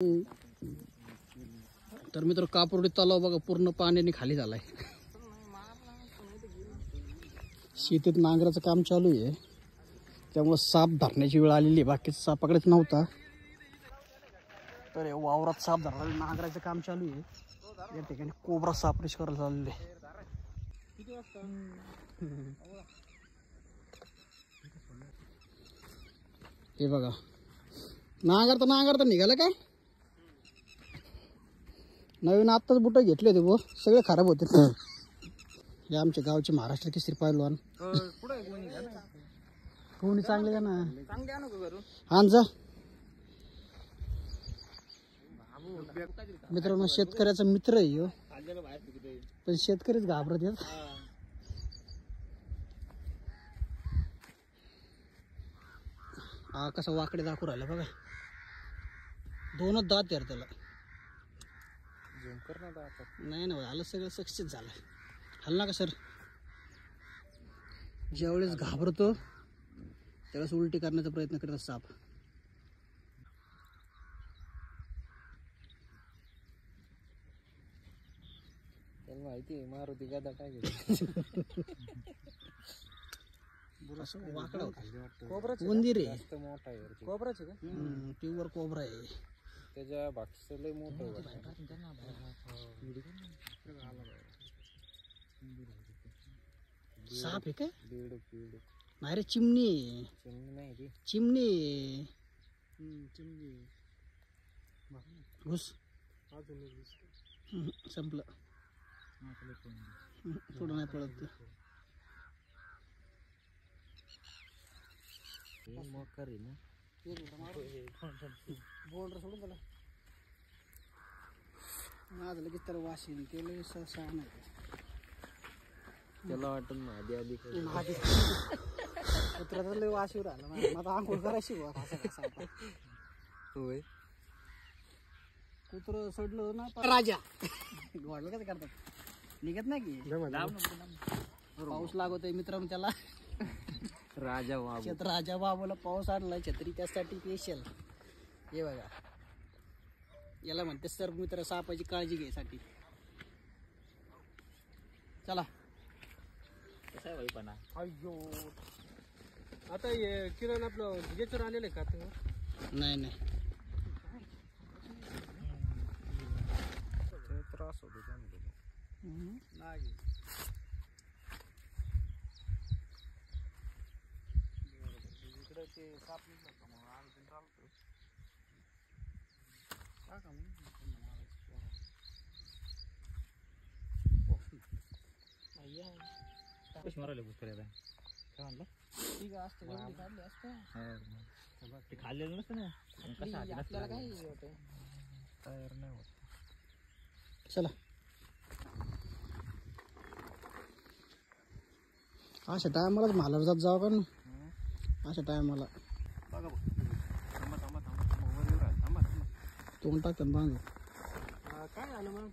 तर मित्र कापुर्डी तलाव बघा पूर्ण पाण्याने खाली झालाय। शेतीत नांगराचं काम चालू आहे, त्यामुळे साप धरण्याची वेळ आलेली आहे। बाकीचा साप पकडत नव्हता, तर वावरात साप धरला, नांगराचं काम चालू आहे। या ठिकाणी कोबरा साप रेश करायला चाललेले। हे बघा नांगर तर निघाला काय? नवीन आत्ताच बुट घेतले होते, सगळे खराब होते। हे आमच्या गावचे महाराष्ट्र केसरी पैलवान कोणी चांगले का ना हांजा मित्रांनो, शेतकऱ्याचा मित्र आहे ह्यो, पण शेतकरीच घाबरत आहेत। हा कसा वाकडे दाखवू राहिला बघा, दोनच दात यार त्याला। नाही ना आलं, सगळं सक्सेस झालं। हल्ला का सर, ज्यावेळेस घाबरतो त्यावेळेस उलटी करण्याचा प्रयत्न करतात साप। त्याला माहिती आहे मारुती गदा काय वाकडा होता, मंदिर आहे जास्त मोठा आहे, कोबराच का? प्युअर कोबरा आहे, त्याच्या बाकीचं लय मोठं आहे। साप आहे काय? बेडूक नाही रे, चिमणी नाही ती चिमणी घुस संपलं, थोडं नाही पडत मकर आहे ना, बोर्डर सोडून त्याला माझं लगेच त्याला वाशीन केलं सहा नाही। त्याला वाटत माझी आधी कुत्र्याचा लय वाशीवर आला, माझा आंघोळ करायची होय। कुत्र सोडलं ना राजा घोडलं कसं करतात, निघत नाही की पाऊस लागतोय मित्रांनो त्याला। राजा बाबू, राजा बाबूला पाऊस आणलाय, छत्री त्यासाठी स्पेशल। हे बघा, याला म्हणते सर मित्र सापाची काळजी घ्यायसाठी। चला कसा आहे पण अय्यो, आता किरण आपलं याच्यावर आलेलं आहे का? नाही नाही, त्रास होतो नाही। इकडे ते साप निघतात का मग आम्ही चालतो कशी मारायला पुस्तकाला काय म्हणलं? ठीक असतं, एवढी काढली असतं ते खाल्लेलं नसतं ना, आपल्याला काय होतं, तयार नाही होत। चला अशा टायमालाच मालावर जात जावं का ना, अशा टायमाला बघा तोंड टाकतात बांधून। काय झालं मग?